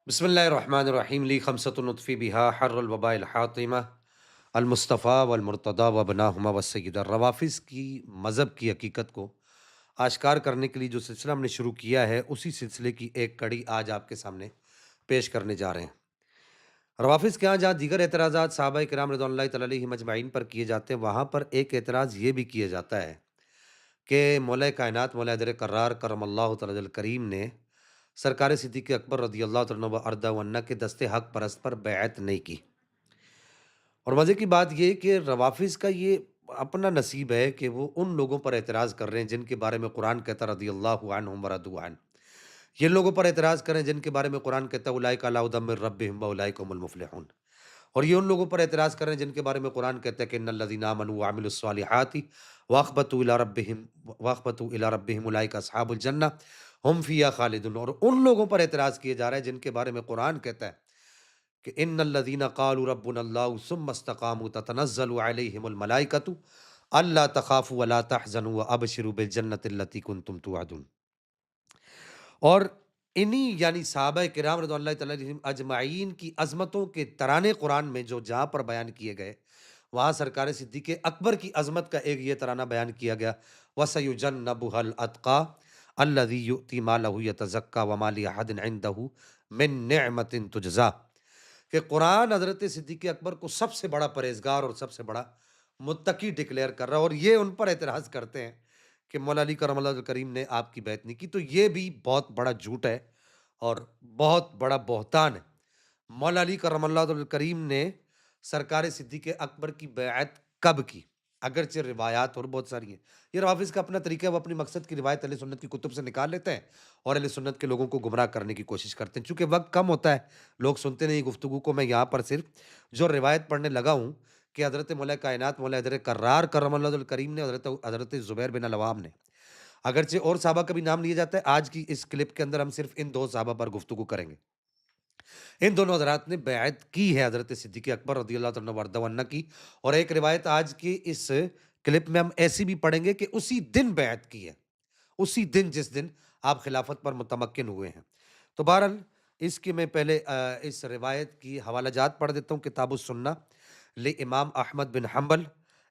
بسم اللہ الرحمن الرحیم لی خمسۃ نطفی بہا حر الوباء الحاطمہ المصطفیٰ والمرتضیٰ وبناہما والسید روافظ کی مذہب کی حقیقت کو آشکار کرنے کے لیے جو سلسلہ ہم نے شروع کیا ہے، اسی سلسلے کی ایک کڑی آج آپ کے سامنے پیش کرنے جا رہے ہیں۔ روافظ کے ہاں جہاں دیگر اعتراضات صحابہ کرام رضوان اللہ تعالی علیہم اجمعین پر کیے جاتے ہیں، وہاں پر ایک اعتراض یہ بھی کیا جاتا ہے کہ مولا کائنات مولا در کرار کرم اللہ تعالی الکریم نے سرکار صدیق اکبر رضی اللہ تعالیٰ عنہ و ارضہ ونہ کے دستے حق پرست پر بیعت نہیں کی۔ اور مزے کی بات یہ کہ روافظ کا یہ اپنا نصیب ہے کہ وہ ان لوگوں پر اعتراض کر رہے ہیں جن کے بارے میں قرآن کہتا رضی اللہ عنہم ورضوا عنہ، یہ لوگوں پر اعتراض کریں جن کے بارے میں قرآن کہتا ہے اولئک علی ھدی من ربہم واولئک هم المفلحون، اور یہ ان لوگوں پر اعتراض کر رہے ہیں جن کے بارے میں قرآن کہتا ہے کہ ان الذین آمنوا وعملوا الصالحات واخبتوا الی ربہم اولئک اصحاب الجنہ ہم فیہا خالدون، اور ان لوگوں پر اعتراض کیے جا رہے ہیں جن کے بارے میں قرآن کہتا ہے کہ ان الذین قالوا ربنا اللہ ثم استقاموا تتنزل علیہم الملائکۃ الا تخافوا ولا تحزنوا وابشروا بالجنۃ التی کنتم توعدون۔ اور انہی یعنی صحابہ کرام رضوان اللہ تعالیٰ علیہم اجمعین کی عظمتوں کے ترانے قرآن میں جو جہاں پر بیان کیے گئے، وہاں سرکار صدیق اکبر کی عظمت کا ایک یہ ترانہ بیان کیا گیا، وَسَيُجَنَّبُهَا الْأَتْقَى الَّذِي يُؤْتِي مَالَهُ يَتَزَكَّى وَمَا لِأَحَدٍ عِندَهُ مِن نِعْمَةٍ تُجْزَىٰ، کہ قرآن حضرت صدیق اکبر کو سب سے بڑا پرہیزگار اور سب سے بڑا متقی ڈکلیئر کر رہا ہے، اور یہ ان پر اعتراض کرتے ہیں کہ مولا علی کرم اللہ کریم نے آپ کی بیعت نہیں کی، تو یہ بھی بہت بڑا جھوٹ ہے اور بہت بڑا بہتان ہے۔ مولا علی کرم اللہ کریم نے سرکار صدیق اکبر کی بیعت کب کی؟ اگرچہ روایات اور بہت ساری ہیں، یہ روافظ کا اپنا طریقہ ہے، وہ اپنی مقصد کی روایت اہل سنت کی کتب سے نکال لیتے ہیں اور اہل سنت کے لوگوں کو گمراہ کرنے کی کوشش کرتے ہیں۔ چونکہ وقت کم ہوتا ہے، لوگ سنتے نہیں گفتگو کو، میں یہاں پر صرف جو روایت پڑھنے لگا ہوں کہ حضرت مولا کائنات مولا حضرت کرار کرم اللہ الکریم نے، حضرت زبیر بن العوام نے، اگرچہ اور صحابہ کا بھی نام لیا جاتا ہے، آج کی اس کلپ کے اندر ہم صرف ان دو صحابہ پر گفتگو کریں گے۔ ان دونوں حضرات نے بیعت کی ہے حضرت صدیق اکبر رضی اللہ تعالیٰ عنہ کی، اور ایک روایت آج کی اس کلپ میں ہم ایسی بھی پڑھیں گے کہ اسی دن بیعت کی ہے، اسی دن جس دن آپ خلافت پر متمکن ہوئے ہیں۔ تو بہرحال اس کی میں پہلے اس روایت کی حوالہ جات پڑھ دیتا ہوں۔ کتاب السنہ لامام احمد بن حنبل،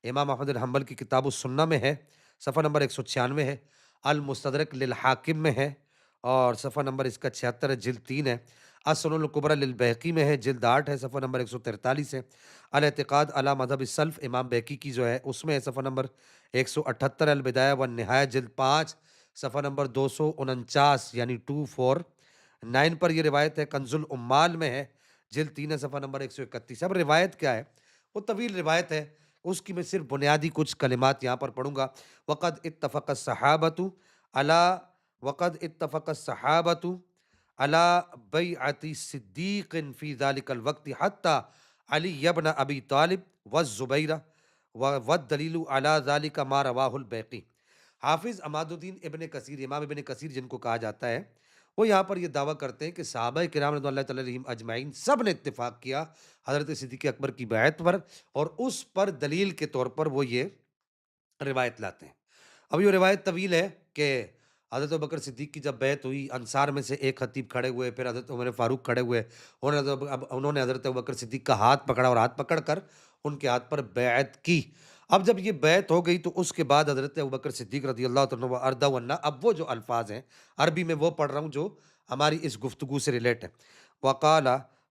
امام احمد بن حنبل کی کتاب السنہ میں ہے، صفحہ نمبر 196 ہے۔ المستدرک للحاکم میں ہے اور صفحہ نمبر اس کا 76 ہے، جلد 3 ہے۔ السنن الکبریٰ للبیہقی میں ہے، جلد 8 ہے، صفحہ نمبر 143 ہے۔ الاعتقاد علی مذہب السلف امام بیہقی کی جو ہے اس میں ہے، صفحہ نمبر 178 ہے۔ البدایہ والنہایہ جلد 5 صفحہ نمبر 249 یعنی 249 پر یہ روایت ہے۔ کنز العمال میں ہے، جلد 3 ہے، صفحہ نمبر 131۔ اب روایت کیا ہے؟ وہ طویل روایت ہے، اس کی میں صرف بنیادی کچھ کلمات یہاں پر پڑھوں گا۔ وقد اتفق الصحابۃ علی وقد اتفق الصحابۃ علی بیعۃ صدیق فی ذلک الوقت حتی علی ابن ابی طالب والزبیر والدلیل علی ذلک ما رواہ البیقی۔ حافظ عماد الدین ابن کثیر، امام ابن کثیر جن کو کہا جاتا ہے، وہ یہاں پر یہ دعویٰ کرتے ہیں کہ صحابہ کرام رضوان اللہ تعالیٰ علیہم اجمعین سب نے اتفاق کیا حضرت صدیق اکبر کی بیعت پر، اور اس پر دلیل کے طور پر وہ یہ روایت لاتے ہیں۔ اب یہ روایت طویل ہے کہ حضرت ابوبکر صدیق کی جب بیعت ہوئی، انصار میں سے ایک خطیب کھڑے ہوئے، پھر حضرت عمر فاروق کھڑے ہوئے، انہوں نے حضرت ابوبکر صدیق کا ہاتھ پکڑا اور ہاتھ پکڑ کر ان کے ہاتھ پر بیعت کی۔ اب جب یہ بیعت ہو گئی تو اس کے بعد حضرت ابوبکر صدیق رضی اللہ تعالیٰ عنہ وارضہ عنہ، اب وہ جو الفاظ ہیں عربی میں وہ پڑھ رہا ہوں جو ہماری اس گفتگو سے ریلیٹ ہے۔ وقال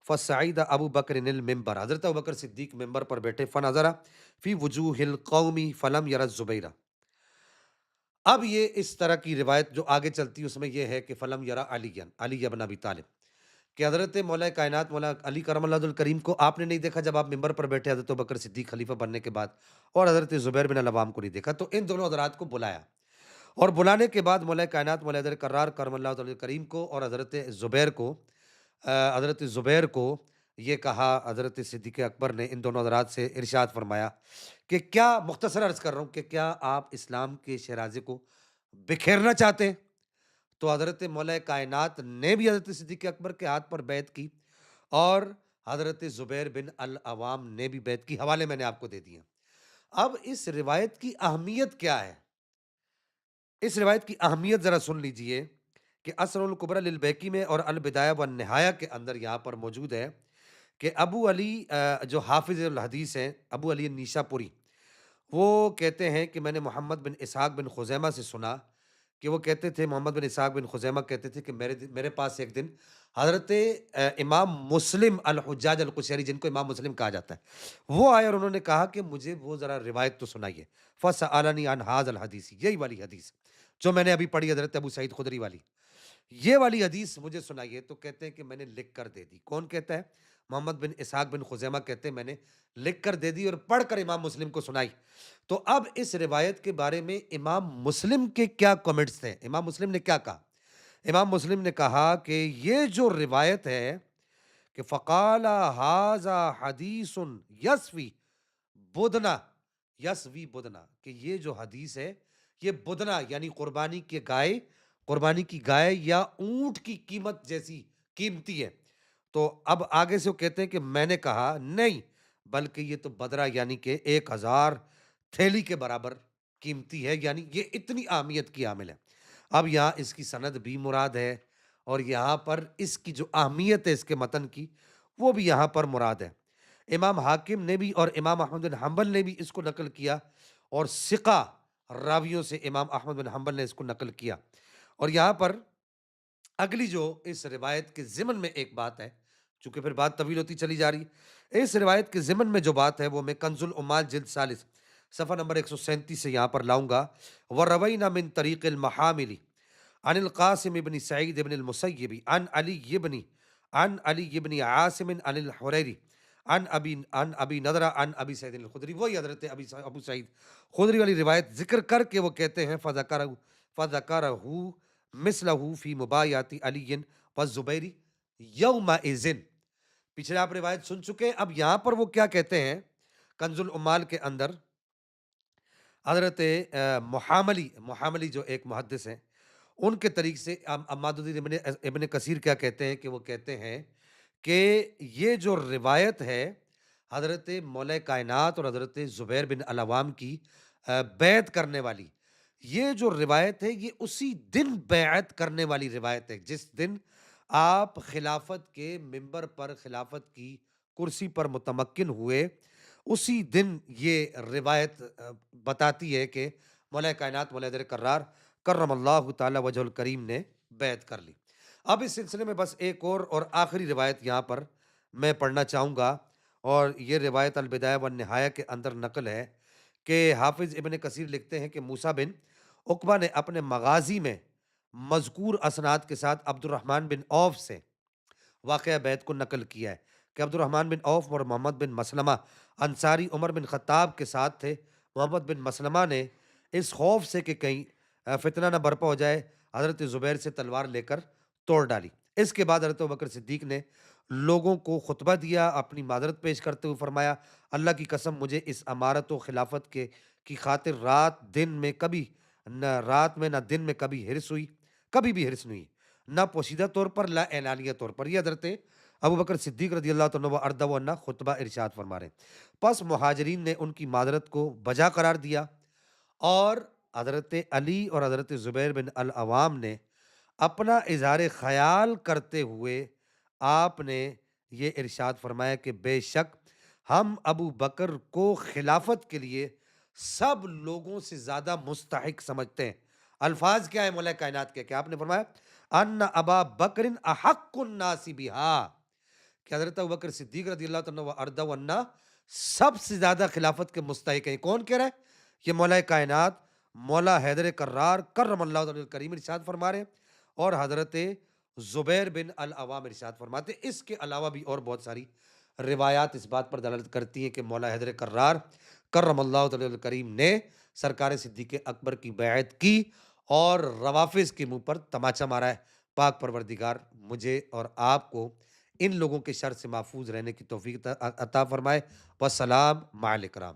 فصعید ابو بکر المنبر، حضرت ابوبکر صدیق ممبر پر بیٹھے، فنظر فی وجوہ القوم فلم یر الزبیر۔ اب یہ اس طرح کی روایت جو آگے چلتی ہے اس میں یہ ہے کہ فلم یرا علی ابن ابی طالب، کہ حضرت مولا کائنات مولا علی کرم اللہ الکریم کو آپ نے نہیں دیکھا جب آپ ممبر پر بیٹھے حضرت ابوبکر صدیق خلیفہ بننے کے بعد، اور حضرت زبیر بن العوام کو نہیں دیکھا، تو ان دونوں حضرات کو بلایا، اور بلانے کے بعد مولا کائنات مولا حضرت کرار کرم اللہ تعالی کریم کو اور حضرت زبیر کو یہ کہا، حضرت صدیق اکبر نے ان دونوں حضرات سے ارشاد فرمایا کہ کیا، مختصر عرض کر رہا ہوں، کہ کیا آپ اسلام کے شیرازے کو بکھیرنا چاہتے ہیں؟ تو حضرت مولا کائنات نے بھی حضرت صدیق اکبر کے ہاتھ پر بیعت کی، اور حضرت زبیر بن العوام نے بھی بیعت کی، حوالے میں نے آپ کو دے دیے۔ اب اس روایت کی اہمیت کیا ہے؟ اس روایت کی اہمیت ذرا سن لیجئے کہ اسر الکبری للبیکی میں اور البدایہ والنہایہ کے اندر یہاں پر موجود ہے کہ ابو علی جو حافظ الحدیث ہیں، ابو علی نیشا پوری، وہ کہتے ہیں کہ میں نے محمد بن اسحاق بن خزیمہ سے سنا کہ وہ کہتے تھے، محمد بن اسحاق بن خزیمہ کہتے تھے کہ میرے پاس ایک دن حضرت امام مسلم الحجاج القشیری، جن کو امام مسلم کہا جاتا ہے، وہ آئے اور انہوں نے کہا کہ مجھے وہ ذرا روایت تو سنائیے۔ فَسَأَلَنِي عَنْ هَذَا الْحَدِيثِ، یہی والی حدیث جو میں نے ابھی پڑھی حضرت ابو سعید خدری والی، یہ والی حدیث مجھے سنائیے۔ تو کہتے ہیں کہ میں نے لکھ کر دے دی۔ کون کہتا ہے؟ محمد بن اسحاق بن خزیمہ کہتے ہیں میں نے لکھ کر دے دی اور پڑھ کر امام مسلم کو سنائی۔ تو اب اس روایت کے بارے میں امام مسلم کے کیا کمنٹس تھے؟ امام مسلم نے کیا کہا؟ امام مسلم نے کہا کہ یہ جو روایت ہے کہ فقال ھذا حدیث یسوی بدنا، یسوی بدنا، کہ یہ جو حدیث ہے یہ بدنا یعنی قربانی کی گائے یا اونٹ کی قیمت جیسی قیمتی ہے۔ تو اب آگے سے وہ کہتے ہیں کہ میں نے کہا نہیں، بلکہ یہ تو بدرہ یعنی کہ 1000 تھیلی کے برابر قیمتی ہے، یعنی یہ اتنی اہمیت کی حامل ہے۔ اب یہاں اس کی سند بھی مراد ہے اور یہاں پر اس کی جو اہمیت ہے اس کے متن کی، وہ بھی یہاں پر مراد ہے۔ امام حاکم نے بھی اور امام احمد بن حنبل نے بھی اس کو نقل کیا اور ثقہ راویوں سے امام احمد بن حنبل نے اس کو نقل کیا۔ اور یہاں پر اگلی جو اس روایت کے ضمن میں ایک بات ہے، چونکہ پھر بات طویل ہوتی چلی جا رہی ہے، اس روایت کے ضمن میں جو بات ہے وہ میں کنز العمال جلد ثالث صفحہ نمبر 137 سے یہاں پر لاؤں گا۔ وروینا من طریق المحاملی عن القاسم ابن سعید ابن المسیب عن علی ابن عاصم عن الحریری عن ابی نضرہ عن ابی سعید الخدری، وہی حضرت ابو سعید خدری والی روایت ذکر کر کے وہ کہتے ہیں فذکرہ مثلہ فی مبایعت علی والزبیر یومئذ۔ پچھلے آپ روایت سن چکے ہیں، اب یہاں پر وہ کیا کہتے ہیں کنز العمال کے اندر، حضرت محاملی جو ایک محدث ہیں، ان کے طریق سے عماد الدین ابن کثیر کیا کہتے ہیں کہ وہ کہتے ہیں کہ یہ جو روایت ہے حضرت مولا کائنات اور حضرت زبیر بن العوام کی بیعت کرنے والی، یہ جو روایت ہے یہ اسی دن بیعت کرنے والی روایت ہے جس دن آپ خلافت کے منبر پر، خلافت کی کرسی پر متمکن ہوئے، اسی دن یہ روایت بتاتی ہے کہ مولا کائنات مولا در کرار کرم اللہ تعالی وجہ الکریم نے بیعت کر لی۔ اب اس سلسلے میں بس ایک اور آخری روایت یہاں پر میں پڑھنا چاہوں گا، اور یہ روایت البدایہ والنہایہ کے اندر نقل ہے کہ حافظ ابن کثیر لکھتے ہیں کہ موسیٰ بن عقبہ نے اپنے مغازی میں مذکور اسناد کے ساتھ عبد الرحمن بن عوف سے واقعہ بیعت کو نقل کیا ہے کہ عبد الرحمن بن عوف اور محمد بن مسلمہ انصاری عمر بن خطاب کے ساتھ تھے۔ محمد بن مسلمہ نے اس خوف سے کہ کہیں فتنہ نہ برپا ہو جائے، حضرت زبیر سے تلوار لے کر توڑ ڈالی۔ اس کے بعد حضرت ابوبکر صدیق نے لوگوں کو خطبہ دیا، اپنی معذرت پیش کرتے ہوئے فرمایا اللہ کی قسم مجھے اس امارت و خلافت کی خاطر رات میں نہ دن میں کبھی حرص ہوئی، کبھی بھی حرص نہیں، نہ پوشیدہ طور پر نہ اعلانیہ طور پر۔ یہ حضرت ابوبکر صدیق رضی اللہ عنہ وارضہ عنہ خطبہ ارشاد فرما رہے ہیں۔ پس مہاجرین نے ان کی معذرت کو بجا قرار دیا اور حضرت علی اور حضرت زبیر بن العوام نے اپنا اظہار خیال کرتے ہوئے آپ نے یہ ارشاد فرمایا کہ بے شک ہم ابو بکر کو خلافت کے لیے سب لوگوں سے زیادہ مستحق سمجھتے ہیں۔ الفاظ کیا ہے مولا کائنات کے؟ کہ آپ نے فرمایا ان ابا بکر احق الناس بہا، کہ حضرت ابوبکر صدیق رضی اللہ عنہ وارضہ عنہ سب سے زیادہ خلافت کے مستحق ہیں۔ کون کہہ رہا ہے؟ یہ مولا کائنات مولا حیدر کرار کرم اللہ وجہ الکریم ارشاد فرما رہے ہیں، اور حضرت زبیر بن العوام ارشاد فرماتے ہیں۔ اس کے علاوہ بھی اور بہت ساری روایات اس بات پر دلالت کرتی ہیں کہ مولا حیدر کرار کرم اللہ تعالی الکریم نے سرکار صدیق اکبر کی بیعت کی اور روافظ کے منہ پر تماچا مارا ہے۔ پاک پروردگار مجھے اور آپ کو ان لوگوں کے شر سے محفوظ رہنے کی توفیق عطا فرمائے۔ والسلام مع الکرام۔